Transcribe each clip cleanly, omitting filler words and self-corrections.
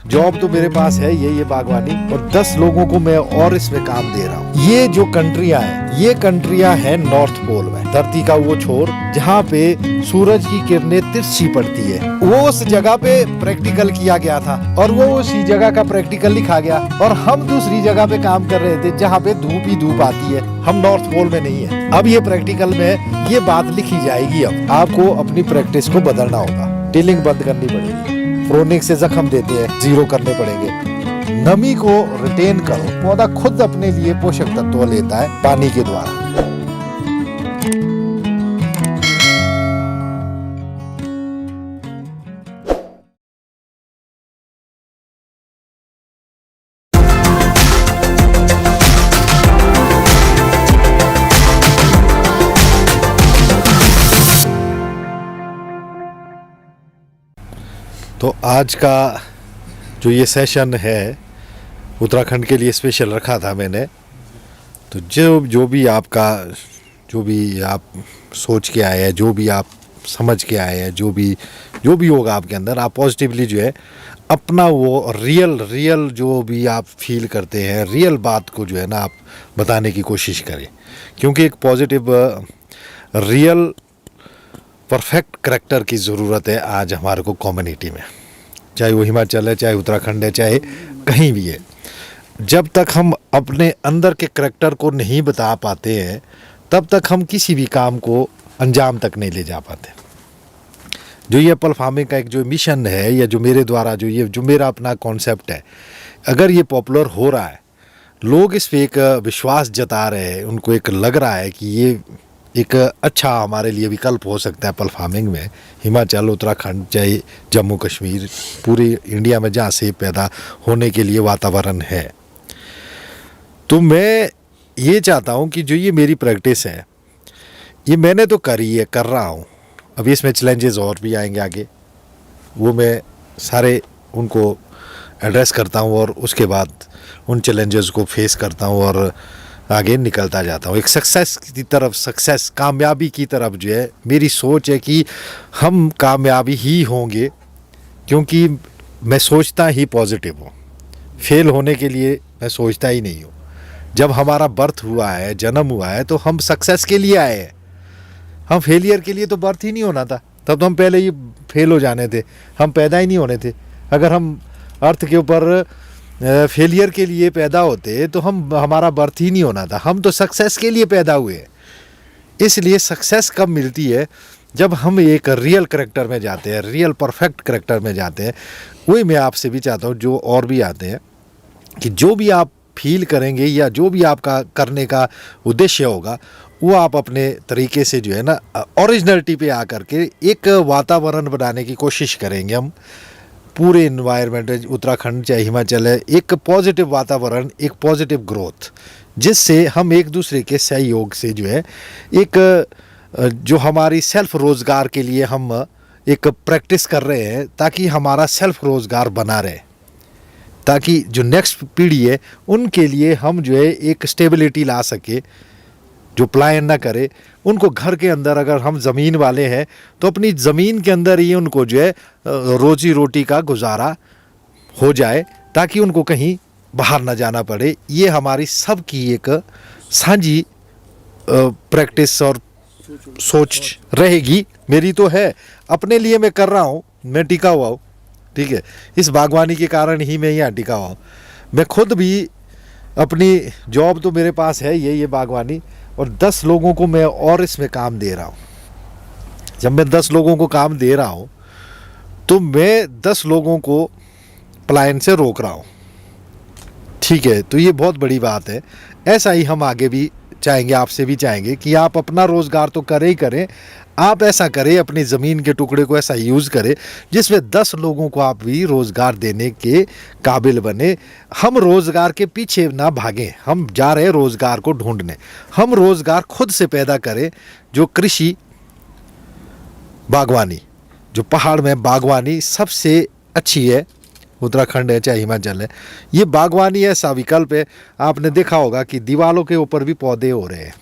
Job तो मेरे पास है ये बागवानी, और 10 लोगों को मैं और इसमें काम दे रहा हूँ। ये जो कंट्रियां हैं, ये कंट्रियां हैं नॉर्थ पोल में, धरती का वो छोर जहाँ पे सूरज की किरणें तिरछी पड़ती है। वो उस जगह पे प्रैक्टिकल किया गया था और वो उसी जगह का प्रैक्टिकल लिखा गया, और हम दूसरी जगह पे काम कर रहे थे जहाँ पे धूप ही धूप आती है। हम नॉर्थ पोल में नहीं है। अब ये प्रैक्टिकल में ये बात लिखी जाएगी। अब आपको अपनी प्रैक्टिस को बदलना होगा, टिलिंग बंद करनी पड़ेगी, प्रोनिंग से जख्म देते हैं जीरो करने पड़ेंगे, नमी को रिटेन करो। पौधा खुद अपने लिए पोषक तत्व लेता है पानी के द्वारा। तो आज का जो ये सेशन है उत्तराखंड के लिए स्पेशल रखा था मैंने। तो जो भी आपका, जो भी आप सोच के आए हैं, जो भी आप समझ के आए हैं, जो भी होगा आपके अंदर, आप पॉजिटिवली जो है अपना वो रियल जो भी आप फील करते हैं, रियल बात को जो है ना आप बताने की कोशिश करें। क्योंकि एक पॉजिटिव रियल परफेक्ट करैक्टर की ज़रूरत है आज हमारे को कम्युनिटी में, चाहे वो हिमाचल है, चाहे उत्तराखंड है, चाहे कहीं भी है। जब तक हम अपने अंदर के करैक्टर को नहीं बता पाते हैं, तब तक हम किसी भी काम को अंजाम तक नहीं ले जा पाते। जो ये एप्पल फार्मिंग का एक जो मिशन है, या जो मेरे द्वारा जो मेरा अपना कॉन्सेप्ट है, अगर ये पॉपुलर हो रहा है, लोग इस पर एक विश्वास जता रहे हैं, उनको एक लग रहा है कि ये एक अच्छा हमारे लिए विकल्प हो सकता है एप्पल फार्मिंग में, हिमाचल, उत्तराखंड, चाहे जम्मू कश्मीर, पूरी इंडिया में जहाँ से पैदा होने के लिए वातावरण है। तो मैं ये चाहता हूँ कि जो ये मेरी प्रैक्टिस है, ये मैंने तो कर रहा हूँ। अभी इसमें चैलेंजेस और भी आएंगे आगे, वो मैं सारे उनको एड्रेस करता हूँ और उसके बाद उन चैलेंजेस को फेस करता हूँ और आगे निकलता जाता हूँ। एक सक्सेस कामयाबी की तरफ जो है मेरी सोच है कि हम कामयाबी ही होंगे, क्योंकि मैं सोचता ही पॉजिटिव हूँ। फेल होने के लिए मैं सोचता ही नहीं हूँ। जब हमारा बर्थ हुआ है, जन्म हुआ है, तो हम सक्सेस के लिए आए हैं। हम फेलियर के लिए तो बर्थ ही नहीं होना था, तब तो हम पहले ही फेल हो जाने थे, हम पैदा ही नहीं होने थे। अगर हम अर्थ के ऊपर फेलियर के लिए पैदा होते तो हमारा बर्थ ही नहीं होना था। हम तो सक्सेस के लिए पैदा हुए। इसलिए सक्सेस कब मिलती है? जब हम एक रियल करैक्टर में जाते हैं, रियल परफेक्ट करैक्टर में जाते हैं। वही मैं आपसे भी चाहता हूँ, जो और भी आते हैं, कि जो भी आप फील करेंगे या जो भी आपका करने का उद्देश्य होगा, वो आप अपने तरीके से जो है ना ओरिजिनलिटी पे आकर के एक वातावरण बनाने की कोशिश करेंगे। हम पूरे इन्वायरमेंट, उत्तराखंड चाहे हिमाचल है, एक पॉजिटिव वातावरण, एक पॉजिटिव ग्रोथ, जिससे हम एक दूसरे के सहयोग से जो है एक जो हमारी सेल्फ रोज़गार के लिए हम एक प्रैक्टिस कर रहे हैं, ताकि हमारा सेल्फ रोज़गार बना रहे, ताकि जो नेक्स्ट पीढ़ी है उनके लिए हम जो है एक स्टेबिलिटी ला सके, जो पलायन ना करे। उनको घर के अंदर, अगर हम ज़मीन वाले हैं तो अपनी ज़मीन के अंदर ही उनको जो है रोजी रोटी का गुजारा हो जाए, ताकि उनको कहीं बाहर ना जाना पड़े। ये हमारी सबकी एक साझी प्रैक्टिस और सोच रहेगी। मेरी तो है, अपने लिए मैं कर रहा हूँ, मैं टिका हुआ हूँ, ठीक है। इस बागवानी के कारण ही मैं यहाँ टिका हुआ हूँ। मैं खुद भी अपनी जॉब तो मेरे पास है ये बागवानी, और 10 लोगों को मैं और इसमें काम दे रहा हूँ। जब मैं 10 लोगों को काम दे रहा हूँ, तो मैं 10 लोगों को पलायन से रोक रहा हूँ, ठीक है। तो ये बहुत बड़ी बात है। ऐसा ही हम आगे भी चाहेंगे, आपसे भी चाहेंगे कि आप अपना रोज़गार तो करें ही करें, आप ऐसा करें, अपनी ज़मीन के टुकड़े को ऐसा यूज़ करें जिसमें 10 लोगों को आप भी रोज़गार देने के काबिल बने। हम रोज़गार के पीछे ना भागें, हम जा रहे हैं रोज़गार को ढूंढने। हम रोज़गार खुद से पैदा करें। जो कृषि बागवानी, जो पहाड़ में बागवानी सबसे अच्छी है, उत्तराखंड है चाहे हिमाचल है, ये बागवानी ऐसा विकल्प है। आपने देखा होगा कि दीवारों के ऊपर भी पौधे हो रहे हैं।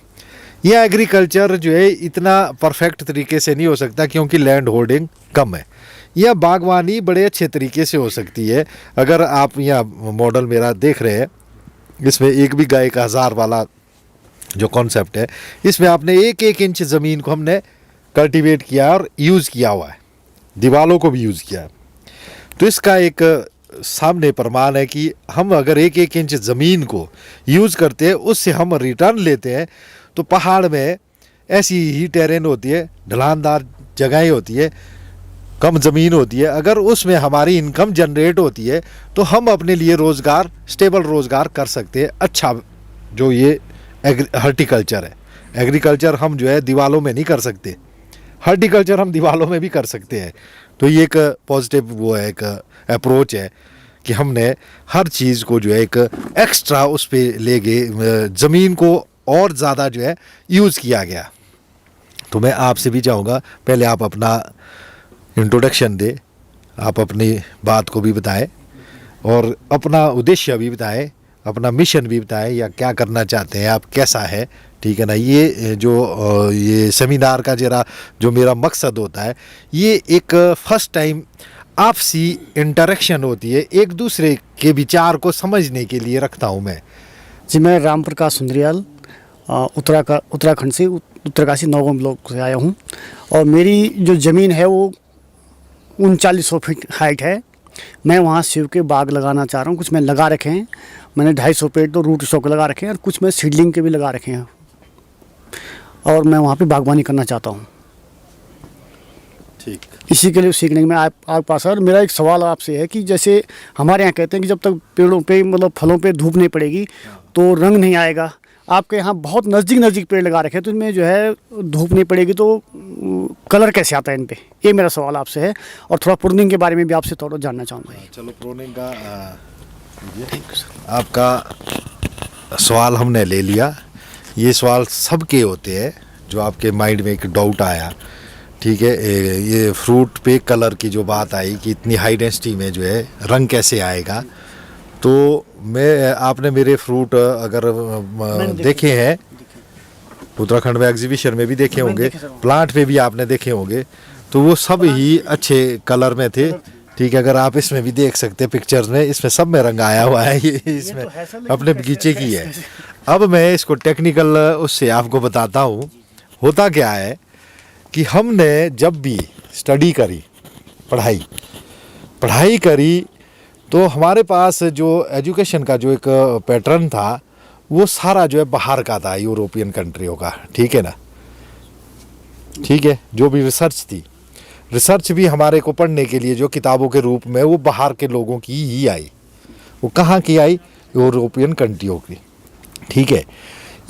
ये एग्रीकल्चर जो है इतना परफेक्ट तरीके से नहीं हो सकता, क्योंकि लैंड होल्डिंग कम है। यह बागवानी बड़े अच्छे तरीके से हो सकती है। अगर आप यहाँ मॉडल मेरा देख रहे हैं, इसमें एक भी गाय का 1000 वाला जो कॉन्सेप्ट है, इसमें आपने 1-1 इंच ज़मीन को हमने कल्टीवेट किया और यूज़ किया हुआ है, दीवारों को भी यूज़ किया है। तो इसका एक सामने प्रमाण है कि हम अगर 1-1 इंच ज़मीन को यूज़ करते हैं, उससे हम रिटर्न लेते हैं। तो पहाड़ में ऐसी ही टेरेन होती है, ढलानदार जगहें होती है, कम ज़मीन होती है, अगर उसमें हमारी इनकम जनरेट होती है तो हम अपने लिए रोज़गार, स्टेबल रोज़गार कर सकते हैं। अच्छा, जो ये हॉर्टिकल्चर है, एग्रीकल्चर हम जो है दीवारों में नहीं कर सकते, हॉर्टिकल्चर हम दीवारों में भी कर सकते हैं। तो ये एक पॉजिटिव वो है, एक अप्रोच है कि हमने हर चीज़ को जो है एक एक्स्ट्रा उस पर ले गए, ज़मीन को और ज़्यादा जो है यूज़ किया गया। तो मैं आपसे भी चाहूँगा, पहले आप अपना इंट्रोडक्शन दे, आप अपनी बात को भी बताएं और अपना उद्देश्य भी बताएं, अपना मिशन भी बताएं, या क्या करना चाहते हैं आप, कैसा है, ठीक है ना। ये जो ये सेमिनार का जरा जो मेरा मकसद होता है, ये एक फर्स्ट टाइम आपसी इंटरेक्शन होती है, एक दूसरे के विचार को समझने के लिए रखता हूँ मैं। जी, मैं राम प्रकाश सुंदरियाल उत्तराखंड से उत्तरकाशी नौगांव ब्लॉक से आया हूँ। और मेरी जो ज़मीन है वो 3900 फीट हाइट है। मैं वहाँ सेब के बाग लगाना चाह रहा हूँ। कुछ मैं लगा रखे हैं, मैंने 250 पेड़ तो रूट स्टॉक लगा रखे हैं और कुछ मैं सीडलिंग के भी लगा रखे हैं, और मैं वहाँ पे बागवानी करना चाहता हूँ। ठीक, इसी के लिए सीखने में आप पास है। और मेरा एक सवाल आपसे है कि जैसे हमारे यहाँ कहते हैं कि जब तक पेड़ों पे मतलब फलों पे धूप नहीं पड़ेगी तो रंग नहीं आएगा। आपके यहाँ बहुत नज़दीक पेड़ लगा रखे हैं, तो इनमें जो है धूप नहीं पड़ेगी तो कलर कैसे आता है इन पे, ये मेरा सवाल आपसे है। और थोड़ा प्रूनिंग के बारे में भी आपसे थोड़ा जानना चाहूँगा। चलो, प्रूनिंग का आपका सवाल हमने ले लिया। ये सवाल सबके होते हैं, जो आपके माइंड में एक डाउट आया, ठीक है। ये फ्रूट पे कलर की जो बात आई कि इतनी हाई डेंसिटी में जो है रंग कैसे आएगा, तो मैं आपने मेरे फ्रूट अगर देखे हैं, उत्तराखंड में एग्जीबिशन में भी देखे होंगे, प्लांट पे भी आपने देखे होंगे, तो वो सब ही अच्छे कलर में थे, ठीक है। अगर आप इसमें भी देख सकते हैं पिक्चर्स में, इसमें सब में रंग आया हुआ है, ये इसमें अपने बगीचे की है। अब मैं इसको टेक्निकल उससे आपको बताता हूँ। होता क्या है कि हमने जब भी स्टडी करी, पढ़ाई करी, तो हमारे पास जो एजुकेशन का जो एक पैटर्न था वो सारा जो है बाहर का था, यूरोपियन कंट्रियों का, ठीक है ना, ठीक है। जो भी रिसर्च थी, रिसर्च भी हमारे को पढ़ने के लिए जो किताबों के रूप में वो बाहर के लोगों की ही आई। वो कहाँ की आई? यूरोपियन कंट्रियों की, ठीक है।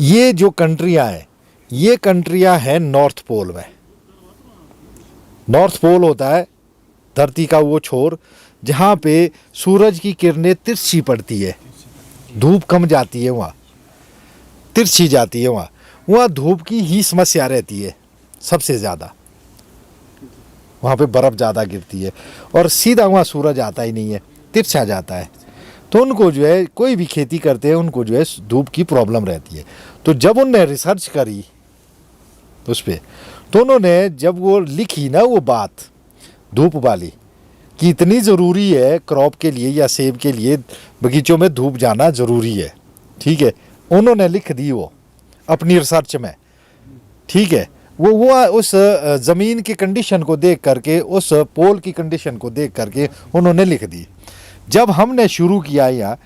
ये जो कंट्रियाँ हैं, ये कंट्रियाँ हैं नॉर्थ पोल में। नॉर्थ पोल होता है धरती का वो छोर जहाँ पे सूरज की किरणें तिरछी पड़ती है, धूप कम जाती है, वहाँ तिरछी जाती है, वहाँ धूप की ही समस्या रहती है सबसे ज़्यादा। वहाँ पे बर्फ़ ज़्यादा गिरती है और सीधा वहाँ सूरज आता ही नहीं है, तिरछा जाता है। तो उनको जो है, कोई भी खेती करते हैं, उनको जो है धूप की प्रॉब्लम रहती है। तो जब उनने रिसर्च करी उस पर, तो उन्होंने जब वो लिखी ना वो बात धूप वाली कि इतनी ज़रूरी है क्रॉप के लिए या सेब के लिए बगीचों में धूप जाना ज़रूरी है, ठीक है, उन्होंने लिख दी वो अपनी रिसर्च में, ठीक है। वो उस ज़मीन की कंडीशन को देख करके, उस पोल की कंडीशन को देख करके उन्होंने लिख दी। जब हमने शुरू किया यहाँ,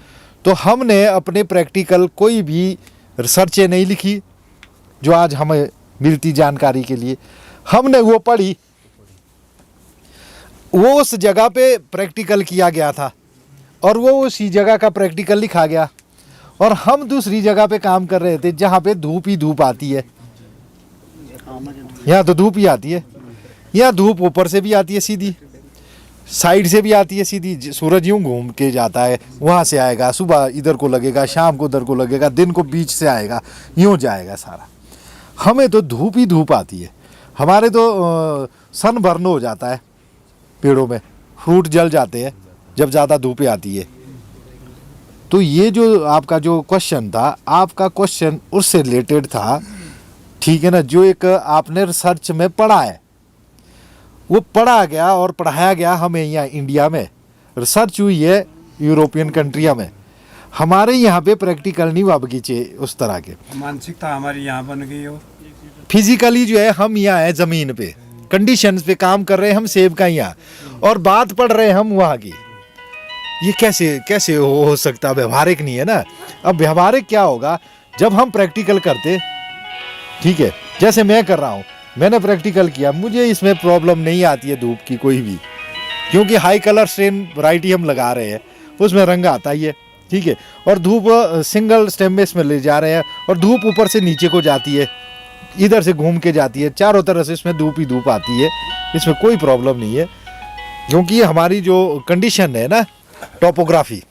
तो हमने अपने प्रैक्टिकल कोई भी रिसर्चें नहीं लिखी जो आज हमें मिलती जानकारी के लिए, हमने वो पढ़ी, वो उस जगह पे प्रैक्टिकल किया गया था और वो उसी जगह का प्रैक्टिकल लिखा गया, और हम दूसरी जगह पे काम कर रहे थे जहाँ पे धूप ही धूप आती है। यहाँ तो धूप ही आती है, यहाँ धूप ऊपर से भी आती है, सीधी साइड से भी आती है, सीधी सूरज यूँ घूम के जाता है, वहाँ से आएगा, सुबह इधर को लगेगा, शाम को उधर को लगेगा, दिन को बीच से आएगा, यूँ जाएगा सारा। हमें तो धूप ही धूप आती है, हमारे तो सन बर्न हो जाता है, पेड़ों में फ्रूट जल जाते हैं जब ज़्यादा धूप आती है। तो ये जो आपका जो क्वेश्चन था, आपका क्वेश्चन उससे रिलेटेड था, ठीक है ना, जो एक आपने रिसर्च में पढ़ा है। वो पढ़ा गया और पढ़ाया गया हमें यहाँ इंडिया में, रिसर्च हुई है यूरोपियन कंट्रिया में। हमारे यहाँ पे प्रैक्टिकल नहीं हुआ बगीचे उस तरह के। मानसिकता हमारी यहाँ बन गई हो। फिजिकली जो है हम यहाँ है ज़मीन पे, कंडीशंस पे काम कर रहे हैं हम सेब का यहाँ, और बात पढ़ रहे हैं हम वहाँ की। ये कैसे कैसे हो सकता, व्यवहारिक नहीं है ना। अब व्यवहारिक क्या होगा जब हम प्रैक्टिकल करते, ठीक है, जैसे मैं कर रहा हूँ, मैंने प्रैक्टिकल किया, मुझे इसमें प्रॉब्लम नहीं आती है धूप की कोई भी, क्योंकि हाई कलर स्ट्रेन वैरायटी हम लगा रहे हैं, उसमें रंग आता ही है, ठीक है। और धूप सिंगल स्टेम में इसमें ले जा रहे हैं, और धूप ऊपर से नीचे को जाती है, इधर से घूम के जाती है, चारों तरफ से इसमें धूप ही धूप आती है, इसमें कोई प्रॉब्लम नहीं है। क्योंकि हमारी जो कंडीशन है ना, टोपोग्राफी,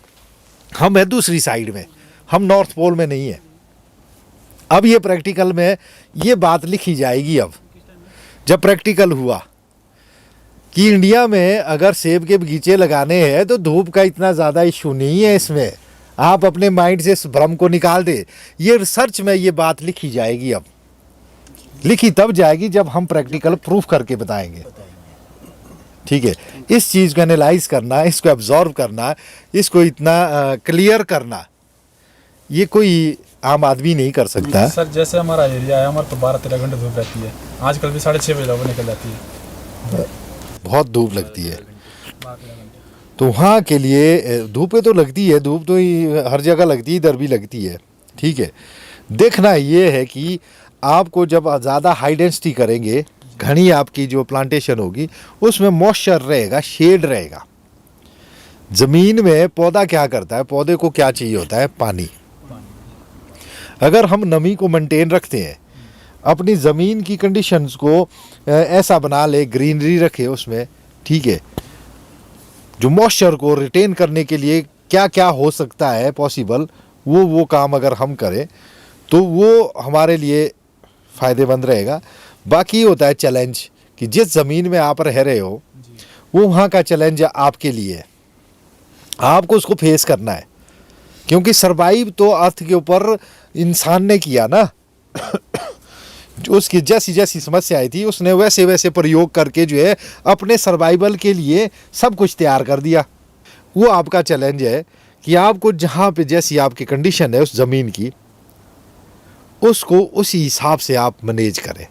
हम है दूसरी साइड में, हम नॉर्थ पोल में नहीं है। अब ये प्रैक्टिकल में ये बात लिखी जाएगी। अब जब प्रैक्टिकल हुआ कि इंडिया में अगर सेब के बगीचे लगाने हैं तो धूप का इतना ज़्यादा इशू नहीं है इसमें, आप अपने माइंड से इस भ्रम को निकाल दे। ये रिसर्च में ये बात लिखी जाएगी। अब लिखी तब जाएगी जब हम प्रैक्टिकल प्रूफ करके बताएंगे, ठीक है। इस चीज़ को एनालाइज करना, इसको एब्जॉर्व करना, इसको इतना क्लियर करना, ये कोई आम आदमी नहीं कर सकता। सर जैसे हमारा एरिया है, हमारे तो 12-13 घंटे धूप रहती है, आजकल भी 6:30 बजे वो निकल जाती है, बहुत धूप लगती है। तो वहाँ के लिए धूपें तो लगती है, धूप तो हर जगह लगती है, इधर भी लगती है, ठीक है। देखना ये है कि आपको जब ज़्यादा हाई डेंसिटी करेंगे, घनी आपकी जो प्लांटेशन होगी उसमें मॉइस्चर रहेगा, शेड रहेगा। ज़मीन में पौधा क्या करता है, पौधे को क्या चाहिए होता है, पानी। अगर हम नमी को मेंटेन रखते हैं, अपनी ज़मीन की कंडीशंस को ऐसा बना ले, ग्रीनरी रखे उसमें, ठीक है, जो मॉइस्चर को रिटेन करने के लिए क्या क्या हो सकता है पॉसिबल, वो काम अगर हम करें तो वो हमारे लिए फ़ायदेमंद रहेगा। बाकी होता है चैलेंज कि जिस ज़मीन में आप रह रहे हो वो वहाँ का चैलेंज आपके लिए है, आपको उसको फेस करना है। क्योंकि सरवाइव तो अर्थ के ऊपर इंसान ने किया ना जो उसकी जैसी जैसी समस्या आई थी उसने वैसे वैसे प्रयोग करके जो है अपने सर्वाइवल के लिए सब कुछ तैयार कर दिया। वो आपका चैलेंज है कि आपको जहाँ पे जैसी आपकी कंडीशन है उस ज़मीन की, उसको उसी हिसाब से आप मैनेज करें।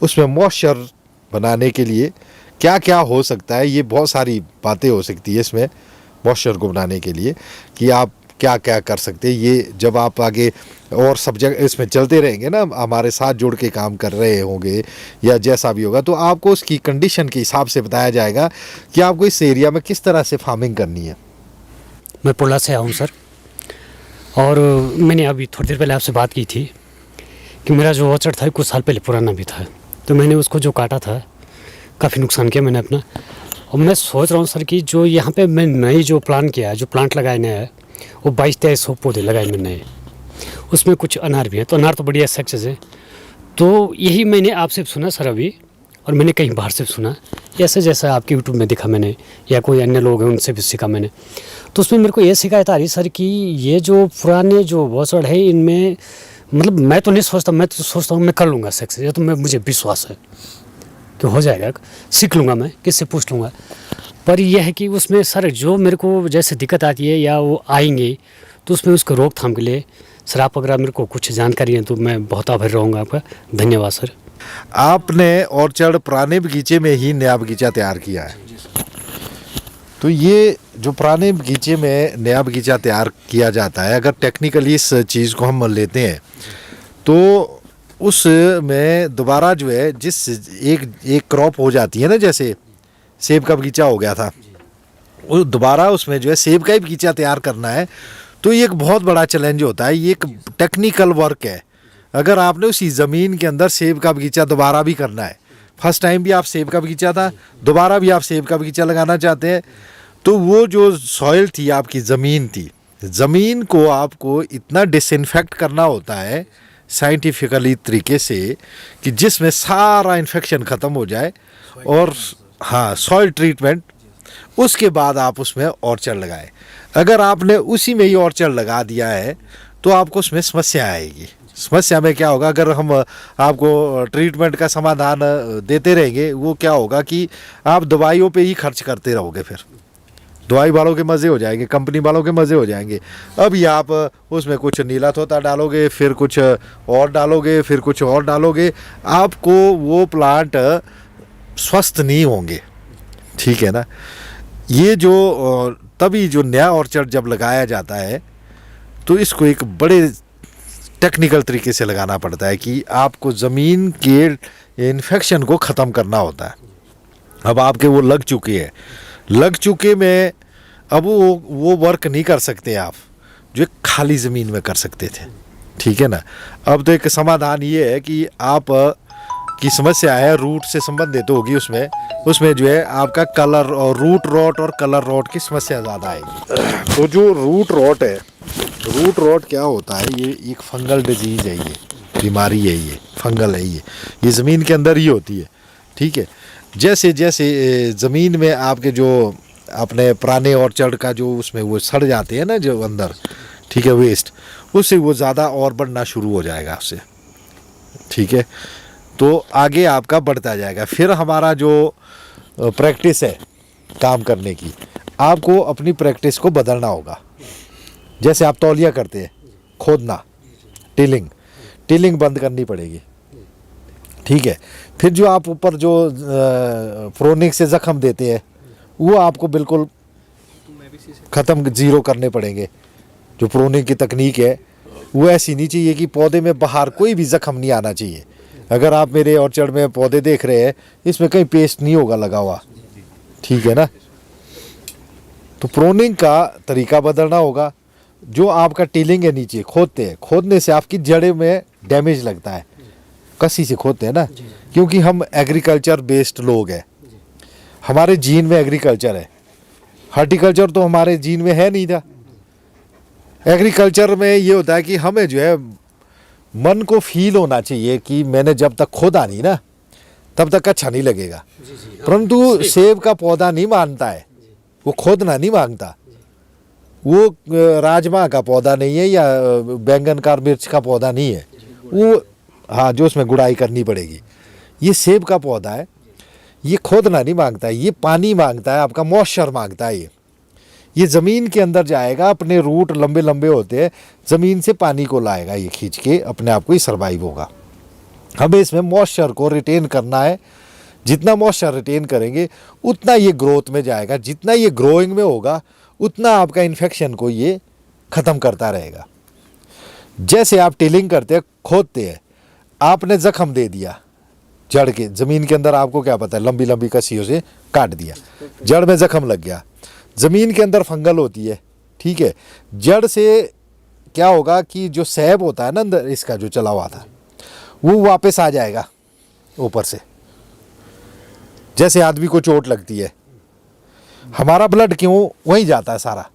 उसमें मॉइस्चर बनाने के लिए क्या क्या हो सकता है, ये बहुत सारी बातें हो सकती है इसमें मॉइस्चर को बनाने के लिए कि आप क्या क्या कर सकते हैं। ये जब आप आगे और सब्जेक्ट इसमें चलते रहेंगे ना, हमारे साथ जुड़ के काम कर रहे होंगे या जैसा भी होगा, तो आपको उसकी कंडीशन के हिसाब से बताया जाएगा कि आपको इस एरिया में किस तरह से फार्मिंग करनी है। मैं पुरला से आया हूँ सर, और मैंने अभी थोड़ी देर पहले आपसे बात की थी कि मेरा जो ऑर्चर्ड था कुछ साल पहले पुराना भी था, तो मैंने उसको जो काटा था काफ़ी नुकसान किया मैंने अपना। और मैं सोच रहा हूँ सर कि जो यहाँ पे मैं नई जो प्लान किया है, जो प्लांट लगाए नया है, वो 22-23 पौधे लगाए मैंने नए, उसमें कुछ अनार भी हैं, तो अनार तो बढ़िया सक्सेस है। तो यही मैंने आपसे सुना सर अभी, और मैंने कहीं बाहर से सुना, ऐसे जैसा आपके यूट्यूब में देखा मैंने या कोई अन्य लोग हैं उनसे भी सीखा मैंने। तो उसमें मेरे को ये शिकायत आ रही सर कि ये जो पुराने जो वॉचर्ड है इनमें, मतलब मैं तो नहीं सोचता, मैं तो सोचता हूँ मैं कर लूँगा सक्सेस, ये तो मुझे विश्वास है कि हो जाएगा, सीख लूँगा, मैं किससे पूछ लूँगा। पर यह है कि उसमें सर जो मेरे को जैसे दिक्कत आती है या वो आएंगे, तो उसमें उसको रोकथाम के लिए सर आप अगर मेरे को कुछ जानकारी है तो मैं बहुत आभारी रहूँगा आपका। धन्यवाद सर। आपने ऑर्चर्ड पुराने बगीचे में ही नया बगीचा तैयार किया है, तो ये जो पुराने बगीचे में नया बगीचा तैयार किया जाता है, अगर टेक्निकली इस चीज़ को हम लेते हैं तो उसमें दोबारा जो है जिस एक क्रॉप हो जाती है ना, जैसे सेब का बगीचा हो गया था, वो दोबारा उसमें जो है सेब का ही बगीचा तैयार करना है, तो ये एक बहुत बड़ा चैलेंज होता है। ये एक टेक्निकल वर्क है। अगर आपने उसी ज़मीन के अंदर सेब का बगीचा दोबारा भी करना है, फर्स्ट टाइम भी आप सेब का बगीचा था, दोबारा भी आप सेब का बगीचा लगाना चाहते हैं, तो वो जो सॉइल थी, आपकी ज़मीन थी, ज़मीन को आपको इतना डिसइंफेक्ट करना होता है साइंटिफिकली तरीके से कि जिसमें सारा इन्फेक्शन ख़त्म हो जाए, और हाँ सॉइल ट्रीटमेंट, उसके बाद आप उसमें ऑर्चर्ड लगाएं। अगर आपने उसी में ही ऑर्चर्ड लगा दिया है तो आपको उसमें समस्या आएगी, समस्या में क्या होगा, अगर हम आपको ट्रीटमेंट का समाधान देते रहेंगे, वो क्या होगा कि आप दवाइयों पे ही खर्च करते रहोगे। फिर दवाई वालों के मज़े हो जाएंगे, कंपनी वालों के मज़े हो जाएंगे। अब ये आप उसमें कुछ नीला तोता डालोगे, फिर कुछ और डालोगे, फिर कुछ और डालोगे, आपको वो प्लांट स्वस्थ नहीं होंगे। ठीक है ना। ये जो तभी जो नया ऑर्चर्ड जब लगाया जाता है तो इसको एक बड़े टेक्निकल तरीके से लगाना पड़ता है कि आपको ज़मीन के इन्फेक्शन को ख़त्म करना होता है। अब आपके वो लग चुके में अब वो वर्क नहीं कर सकते आप जो एक खाली ज़मीन में कर सकते थे। ठीक है ना। अब तो एक समाधान ये है कि आप की समस्या है रूट से संबंधित होगी, उसमें जो है आपका कलर और रूट रॉट और कलर रॉट की समस्या ज़्यादा आएगी। तो जो रूट रॉट क्या होता है, ये एक फंगल डिजीज है, ये बीमारी है, ये फंगल है, ये ज़मीन के अंदर ही होती है। ठीक है। जैसे जैसे ज़मीन में आपके जो अपने पुराने ऑर्चर्ड का जो उसमें वो सड़ जाते हैं ना जो अंदर, ठीक है, वेस्ट, उससे वो ज़्यादा और बढ़ना शुरू हो जाएगा उससे। ठीक है। तो आगे आपका बढ़ता जाएगा। फिर हमारा जो प्रैक्टिस है काम करने की, आपको अपनी प्रैक्टिस को बदलना होगा। जैसे आप तौलिया करते हैं, खोदना, टिलिंग बंद करनी पड़ेगी। ठीक है। फिर जो आप ऊपर जो प्रोनिक से ज़ख्म देते हैं वो आपको बिल्कुल ख़त्म ज़ीरो करने पड़ेंगे। जो प्रोनिक की तकनीक है वो ऐसी नहीं चाहिए कि पौधे में बाहर कोई भी ज़ख्म नहीं आना चाहिए। अगर आप मेरे ऑर्चर्ड में पौधे देख रहे हैं, इसमें कहीं पेस्ट नहीं होगा लगा हुआ। ठीक है ना। तो प्रोनिंग का तरीका बदलना होगा। जो आपका टिलिंग है, नीचे खोदते हैं, खोदने से आपकी जड़ें में डैमेज लगता है, कसी से खोदते हैं ना, क्योंकि हम एग्रीकल्चर बेस्ड लोग हैं, हमारे जीन में एग्रीकल्चर है। हॉर्टिकल्चर तो हमारे जीन में है नहीं था। एग्रीकल्चर में ये होता है कि हमें जो है मन को फील होना चाहिए कि मैंने जब तक खोदा नहीं ना तब तक अच्छा नहीं लगेगा। परंतु सेब का पौधा नहीं मानता है, वो खोदना नहीं मांगता। वो राजमा का पौधा नहीं है या बैंगन का मिर्च का पौधा नहीं है, वो हाँ जो उसमें गुड़ाई करनी पड़ेगी। ये सेब का पौधा है, ये खोदना नहीं मांगता है, ये पानी मांगता है, आपका मॉइस्चर मांगता है। ये ज़मीन के अंदर जाएगा, अपने रूट लंबे लंबे होते हैं, ज़मीन से पानी को लाएगा, ये खींच के अपने आप को ही सर्वाइव होगा। हमें इसमें मॉइस्चर को रिटेन करना है। जितना मॉइस्चर रिटेन करेंगे उतना ये ग्रोथ में जाएगा, जितना ये ग्रोइंग में होगा उतना आपका इन्फेक्शन को ये ख़त्म करता रहेगा। जैसे आप टिलिंग करते हैं, खोदते हैं, आपने ज़ख्म दे दिया जड़ के, ज़मीन के अंदर आपको क्या पता है, लंबी लंबी कसियों से काट दिया, जड़ में ज़ख्म लग गया। ज़मीन के अंदर फंगल होती है। ठीक है। जड़ से क्या होगा कि जो सैब होता है ना अंदर इसका जो चला हुआ था वो वापस आ जाएगा ऊपर से। जैसे आदमी को चोट लगती है, हमारा ब्लड क्यों वहीं जाता है सारा,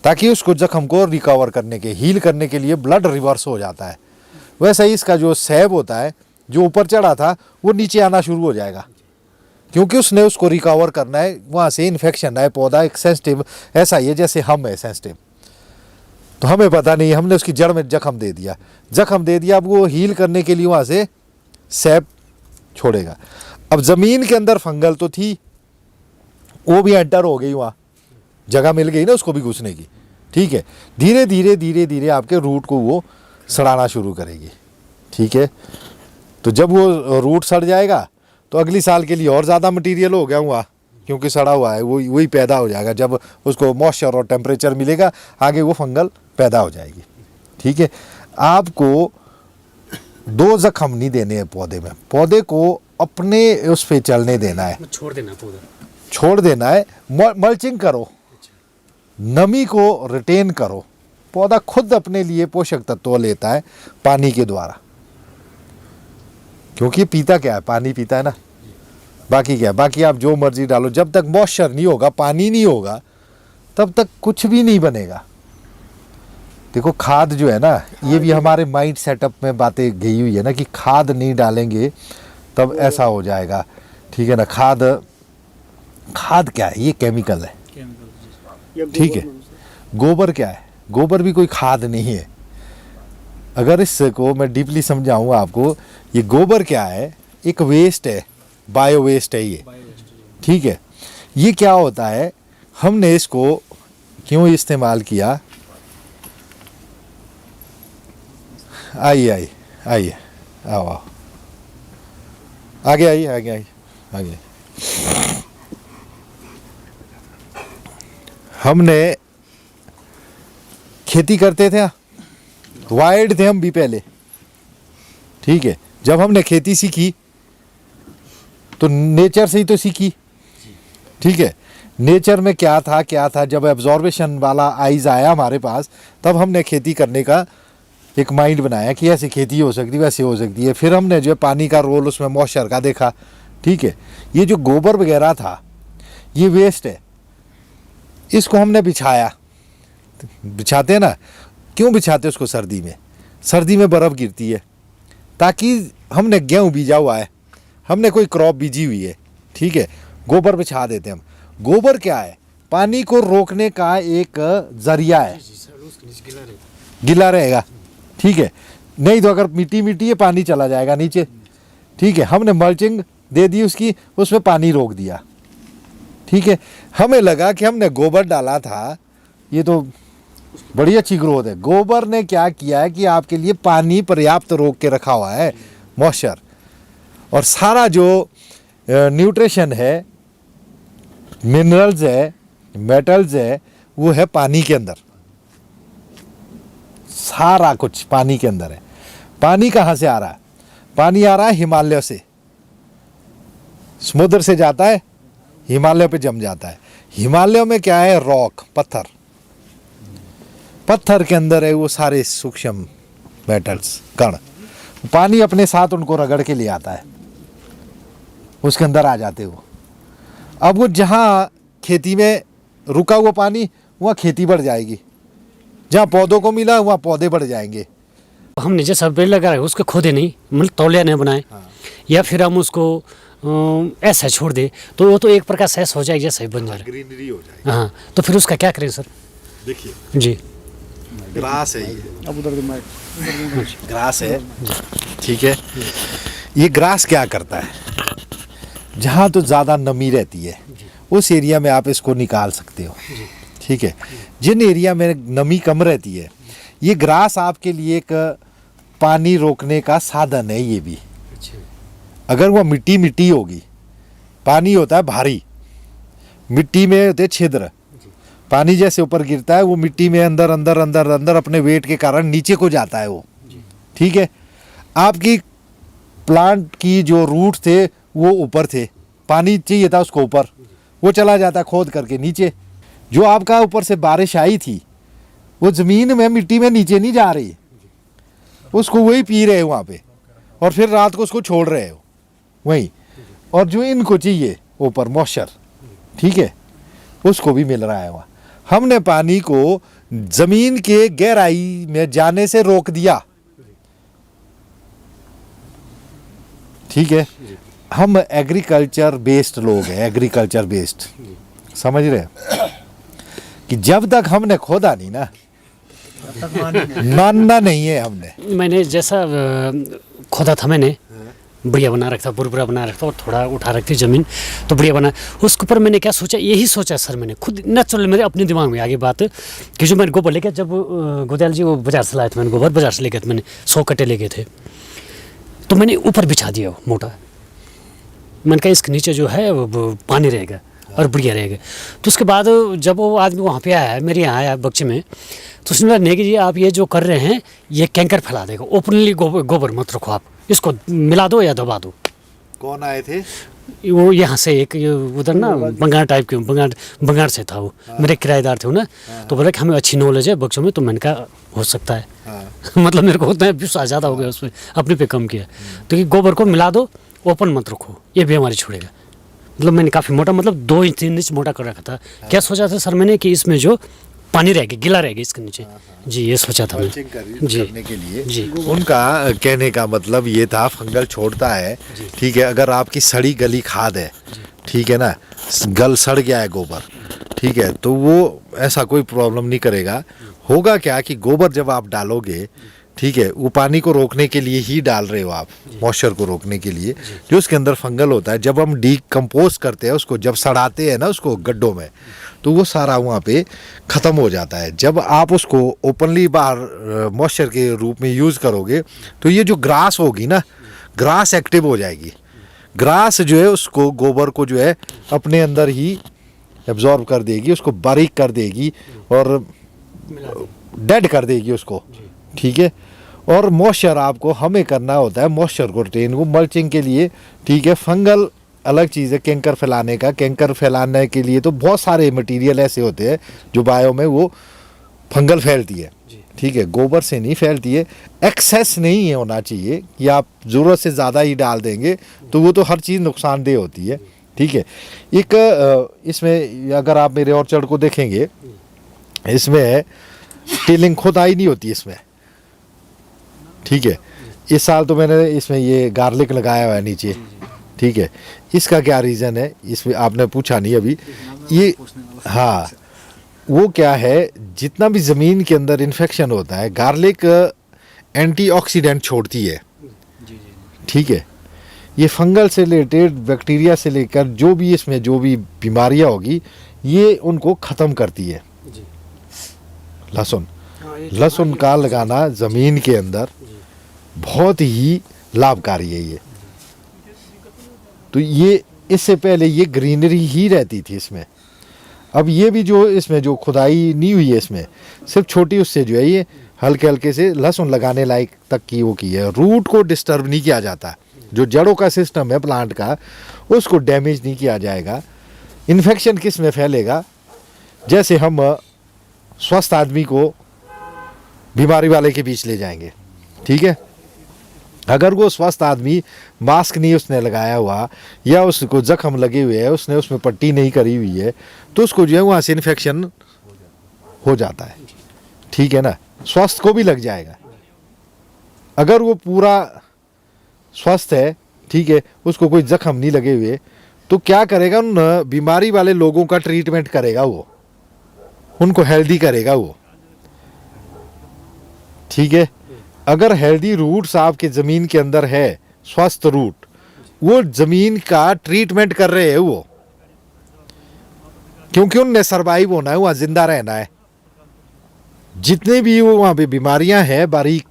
ताकि उसको जख्म को रिकवर करने के, हील करने के लिए ब्लड रिवर्स हो जाता है। वैसा ही इसका जो सैब होता है जो ऊपर चढ़ा था वो नीचे आना शुरू हो जाएगा, क्योंकि उसने उसको रिकवर करना है, वहाँ से इन्फेक्शन है। पौधा एक सेंसिटिव ऐसा ही है जैसे हम है सेंसिटिव, तो हमें पता नहीं, हमने उसकी जड़ में जख्म दे दिया। अब वो हील करने के लिए वहाँ से सैब छोड़ेगा। अब ज़मीन के अंदर फंगल तो थी, वो भी एंटर हो गई, वहाँ जगह मिल गई ना उसको भी घुसने की। ठीक है। धीरे धीरे आपके रूट को वो सड़ाना शुरू करेगी। ठीक है। तो जब वो रूट सड़ जाएगा तो अगली साल के लिए और ज़्यादा मटेरियल हो गया हुआ, क्योंकि सड़ा हुआ है, वही पैदा हो जाएगा। जब उसको मॉइस्चर और टेम्परेचर मिलेगा आगे वो फंगल पैदा हो जाएगी। ठीक है। आपको दो जख्म नहीं देने हैं पौधे में, पौधे को अपने उस पर चलने देना है, छोड़ देना है। मल्चिंग करो, नमी को रिटेन करो। पौधा खुद अपने लिए पोषक तत्व लेता है पानी के द्वारा, क्योंकि पीता क्या है, पानी पीता है ना। बाकी क्या है, बाकी आप जो मर्जी डालो, जब तक मॉइस्चर नहीं होगा, पानी नहीं होगा, तब तक कुछ भी नहीं बनेगा। देखो खाद जो है ना, ये भी हमारे माइंड सेटअप में बातें गई हुई है ना कि खाद नहीं डालेंगे तब ऐसा हो जाएगा। ठीक है ना। खाद क्या है, ये केमिकल है। ठीक है। गोबर क्या है, गोबर भी कोई खाद नहीं है। अगर इसको मैं डीपली समझाऊँ आपको, ये गोबर क्या है, एक वेस्ट है, बायो वेस्ट है ये, ठीक है। ये क्या होता है, हमने इसको क्यों इस्तेमाल किया, आइए आइए आइए, आओ आओ, आगे आइए आगे आइए आगे। हमने खेती करते थे, वाइल्ड थे हम भी पहले, ठीक है। जब हमने खेती सीखी तो नेचर से ही तो सीखी, ठीक है। नेचर में क्या था, जब एब्जॉर्बेशन वाला आइज आया हमारे पास, तब हमने खेती करने का एक माइंड बनाया कि ऐसी खेती हो सकती है, वैसे हो सकती है। फिर हमने जो है पानी का रोल उसमें मॉइस्चर का देखा, ठीक है। ये जो गोबर वगैरह था ये वेस्ट है, इसको हमने बिछाया, बिछाते हैं ना, क्यों बिछाते उसको, सर्दी में बर्फ़ गिरती है, ताकि हमने गेहूँ बीजा हुआ है, हमने कोई क्रॉप बीजी हुई है, ठीक है, गोबर बिछा देते हैं हम। गोबर क्या है, पानी को रोकने का एक जरिया है, गिला रहेगा, ठीक है। नहीं तो अगर मिट्टी है पानी चला जाएगा नीचे, ठीक है। हमने मल्चिंग दे दी उसकी, उसमें पानी रोक दिया, ठीक है। हमें लगा कि हमने गोबर डाला था, ये तो बड़ी अच्छी ग्रोथ है। गोबर ने क्या किया है कि आपके लिए पानी पर्याप्त रोक के रखा हुआ है, मॉइस्चर, और सारा जो न्यूट्रिशन है, मिनरल्स है, मेटल्स है, वो है पानी के अंदर, सारा कुछ पानी के अंदर है। पानी कहाँ से आ रहा है, पानी आ रहा है हिमालय से, समुद्र से जाता है, हिमालय पे जम जाता है। हिमालय में क्या है, रॉक, पत्थर के अंदर है वो सारे सूक्ष्म मेटल्स, कण। पानी अपने साथ उनको रगड़ के ले आता है, उसके अंदर आ जाते वो। अब वो जहाँ खेती में रुका हुआ पानी, वहाँ खेती बढ़ जाएगी, जहाँ पौधों को मिला वहाँ पौधे बढ़ जाएंगे। हमने जैसा पेड़ लगा है उसको खोदे नहीं, मतलब तौलिया नहीं बनाए, या फिर हम उसको ऐसा छोड़ दे तो वो तो एक प्रकार से ऐसा हो जाएगा जैसा ही बन जा रहा है, ग्रीनरी हो जाएगी। हाँ, तो फिर उसका क्या करें सर? देखिए जी, ग्रास है ये, अब उधर ग्रास है, ठीक है। ये ग्रास क्या करता है, जहाँ तो ज़्यादा नमी रहती है उस एरिया में आप इसको निकाल सकते हो, ठीक है। जिन एरिया में नमी कम रहती है, ये ग्रास आपके लिए एक पानी रोकने का साधन है। ये भी अगर वो मिट्टी होगी, पानी होता है भारी, मिट्टी में होते छिद्र, पानी जैसे ऊपर गिरता है वो मिट्टी में अंदर अंदर अंदर अंदर अपने वेट के कारण नीचे को जाता है वो, ठीक है। आपकी प्लांट की जो रूट थे वो ऊपर थे, पानी चाहिए था उसको ऊपर, वो चला जाता खोद करके नीचे। जो आपका ऊपर से बारिश आई थी वो ज़मीन में, मिट्टी में नीचे नहीं जा रही, उसको वही पी रहे हो वहाँ पे, और फिर रात को उसको छोड़ रहे हो वहीं। और जो इनको चाहिए ऊपर मॉइस्चर, ठीक है, उसको भी मिल रहा है वहाँ। हमने पानी को ज़मीन के गहराई में जाने से रोक दिया, ठीक है। हम एग्रीकल्चर बेस्ड लोग हैं, एग्रीकल्चर बेस्ड, समझ रहे हैं कि जब तक हमने खोदा नहीं ना, मानना नहीं है हमने। मैंने जैसा खोदा था, मैंने बढ़िया बना रखा था, बुरबुरा बना रखा था, और थोड़ा उठा रखती ज़मीन तो बढ़िया बना। उसके ऊपर मैंने क्या सोचा, यही सोचा सर, मैंने खुद नेचुरल मेरे अपने दिमाग में आगे बात कि जो मैंने गोबर लेके, जब गोदयाल जी वो बाजार से लाए थे, मैंने गोबर बाजार से लेके थे, मैंने 100 कट्टे लेके थे, तो मैंने ऊपर बिछा दिया वो मोटा। मैंने कहा इसके नीचे जो है वो पानी रहेगा और बढ़िया रहेगा। तो उसके बाद जब वो आदमी वहाँ पे आया, मेरे यहाँ आया बक्चे में, तो उसने बोला नेगी जी आप ये जो कर रहे हैं ये कैंकर फैला देगा, ओपनली गोबर मत रखो, आप इसको मिला दो या दबा दो। कौन आए थे? वो यहाँ से एक उधर ना बंगार टाइप के, बंगार से था वो, मेरे किराएदार थे वो ना। तो बोला कि हमें अच्छी नॉलेज है बक्सों में, तो मैंने कहा हो सकता है। मतलब मेरे को उतना विश्वास ज़्यादा हो गया उसमें, अपने पे कम किया। तो कि गोबर को मिला दो, ओपन मत रखो, ये भी हमारी छोड़ेगा। मतलब मैंने काफ़ी मोटा, मतलब 2-3 इंच मोटा कर रखा था। क्या सोचा था सर मैंने कि इसमें जो पानी रहेगा, गिला रहेगा इसके नीचे, जी ये सोचा था मल्चिंग करने के लिए। जी उनका कहने का मतलब ये था, फंगल छोड़ता है, ठीक है। अगर आपकी सड़ी गली खाद है, ठीक है ना, गल सड़ गया है गोबर, ठीक है, तो वो ऐसा कोई प्रॉब्लम नहीं करेगा। होगा क्या कि गोबर जब आप डालोगे ठीक है, वो पानी को रोकने के लिए ही डाल रहे हो आप, मॉइस्चर को रोकने के लिए। जो उसके अंदर फंगल होता है, जब हम डीकम्पोज करते हैं उसको, जब सड़ाते हैं ना उसको गड्ढों में, तो वो सारा वहाँ पे ख़त्म हो जाता है। जब आप उसको ओपनली बाहर मॉइस्चर के रूप में यूज़ करोगे तो ये जो ग्रास होगी ना, ग्रास एक्टिव हो जाएगी। ग्रास जो है उसको, गोबर को जो है अपने अंदर ही एब्जॉर्ब कर देगी, उसको बारीक कर देगी और डेड कर देगी उसको, ठीक है। और मॉइस्चर आपको हमें करना होता है, मॉइस्चर को रिटेन को मल्चिंग के लिए, ठीक है। फंगल अलग चीज़ है कैंकर फैलाने का। कैंकर फैलाने के लिए तो बहुत सारे मटेरियल ऐसे होते हैं जो बायो में वो फंगल फैलती है, ठीक है, गोबर से नहीं फैलती है। एक्सेस नहीं है होना चाहिए कि आप ज़रूरत से ज़्यादा ही डाल देंगे तो वो तो हर चीज़ नुकसानदेह होती है, ठीक है। एक इसमें अगर आप मेरे ऑर्चर्ड को देखेंगे, इसमें टिलिंग खुदाई नहीं होती इसमें, ठीक है। इस साल तो मैंने इसमें ये गार्लिक लगाया हुआ है नीचे, ठीक है। इसका क्या रीज़न है, इसमें आपने पूछा नहीं अभी। ये हाँ, वो क्या है, जितना भी ज़मीन के अंदर इन्फेक्शन होता है, गार्लिक एंटीऑक्सीडेंट छोड़ती है, ठीक है। ये फंगल से रिलेटेड, बैक्टीरिया से लेकर जो भी इसमें जो भी बीमारियां होगी, ये उनको ख़त्म करती है। लहसुन का लगाना ज़मीन के अंदर बहुत ही लाभकारी है ये। तो ये इससे पहले ये ग्रीनरी ही रहती थी इसमें। अब ये भी जो इसमें जो खुदाई नहीं हुई है, इसमें सिर्फ छोटी उससे जो है ये हल्के हल्के से लहसुन लगाने लायक तक की वो की है। रूट को डिस्टर्ब नहीं किया जाता, जो जड़ों का सिस्टम है प्लांट का, उसको डैमेज नहीं किया जाएगा। इन्फेक्शन किस में फैलेगा, जैसे हम स्वस्थ आदमी को बीमारी वाले के बीच ले जाएंगे, ठीक है। अगर वो स्वस्थ आदमी मास्क नहीं उसने लगाया हुआ, या उसको जख्म लगे हुए हैं, उसने उसमें पट्टी नहीं करी हुई है, तो उसको जो है वहाँ से इन्फेक्शन हो जाता है, ठीक है ना। स्वस्थ को भी लग जाएगा। अगर वो पूरा स्वस्थ है, ठीक है, उसको कोई जख्म नहीं लगे हुए, तो क्या करेगा, उन बीमारी वाले लोगों का ट्रीटमेंट करेगा, वो उनको हेल्दी करेगा वो, ठीक है। अगर हेल्दी रूट्स आपके ज़मीन के अंदर है, स्वस्थ रूट, वो ज़मीन का ट्रीटमेंट कर रहे हैं वो, क्योंकि उनने सरवाइव होना है, वहाँ जिंदा रहना है। जितने भी वो वहाँ पे बीमारियां हैं बारीक,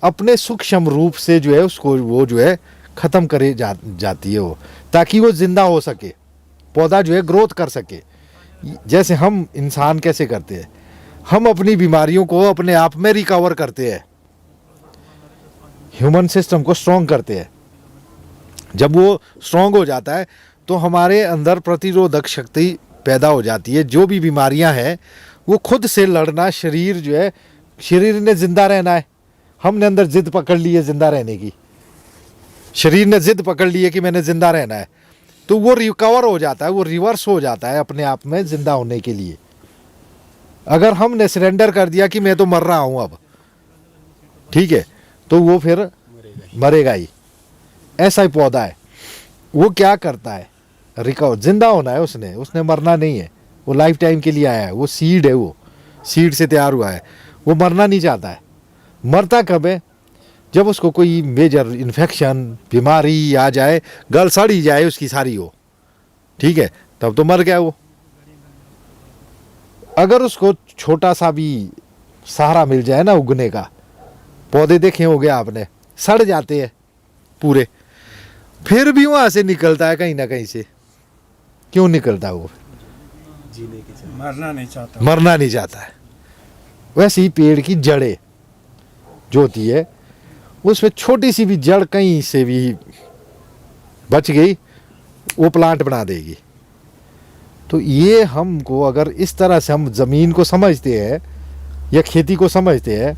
अपने सूक्ष्म रूप से जो है उसको वो जो है ख़त्म करे जाती है वो, ताकि वो जिंदा हो सके, पौधा जो है ग्रोथ कर सके। जैसे हम इंसान कैसे करते हैं, हम अपनी बीमारियों को अपने आप में रिकवर करते हैं, ह्यूमन सिस्टम को स्ट्रॉन्ग करते हैं। जब वो स्ट्रॉन्ग हो जाता है तो हमारे अंदर प्रतिरोधक शक्ति पैदा हो जाती है। जो भी बीमारियां हैं वो खुद से लड़ना, शरीर जो है, शरीर ने जिंदा रहना है, हमने अंदर जिद पकड़ ली है जिंदा रहने की, शरीर ने जिद पकड़ ली है कि मैंने जिंदा रहना है, तो वो रिकवर हो जाता है, वो रिवर्स हो जाता है अपने आप में जिंदा होने के लिए। अगर हमने सरेंडर कर दिया कि मैं तो मर रहा हूं अब, ठीक है, तो वो फिर मरेगा ही। ऐसा ही पौधा है, वो क्या करता है, रिकवर, जिंदा होना है उसने मरना नहीं है, वो लाइफ टाइम के लिए आया है, वो सीड है, वो सीड से तैयार हुआ है, वो मरना नहीं चाहता है। मरता कब है, जब उसको कोई मेजर इन्फेक्शन, बीमारी आ जाए, गल सड़ी जाए उसकी सारी हो, ठीक है, तब तो मर गया वो। अगर उसको छोटा सा भी सहारा मिल जाए ना उगने का, पौधे देखे होंगे आपने, सड़ जाते हैं पूरे, फिर भी वहां से निकलता है कहीं ना कहीं से। क्यों निकलता है वो, मरना नहीं चाहता, मरना नहीं चाहता है। वैसे ही पेड़ की जड़ें जो होती है, उसमें छोटी सी भी जड़ कहीं से भी बच गई, वो प्लांट बना देगी। तो ये हमको अगर इस तरह से हम ज़मीन को समझते हैं या खेती को समझते हैं,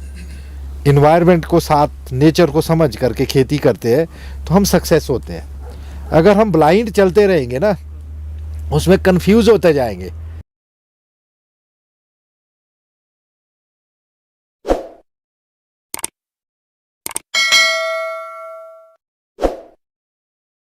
इन्वायरमेंट को साथ, नेचर को समझ करके खेती करते हैं, तो हम सक्सेस होते हैं। अगर हम ब्लाइंड चलते रहेंगे ना, उसमें कंफ्यूज होते जाएंगे,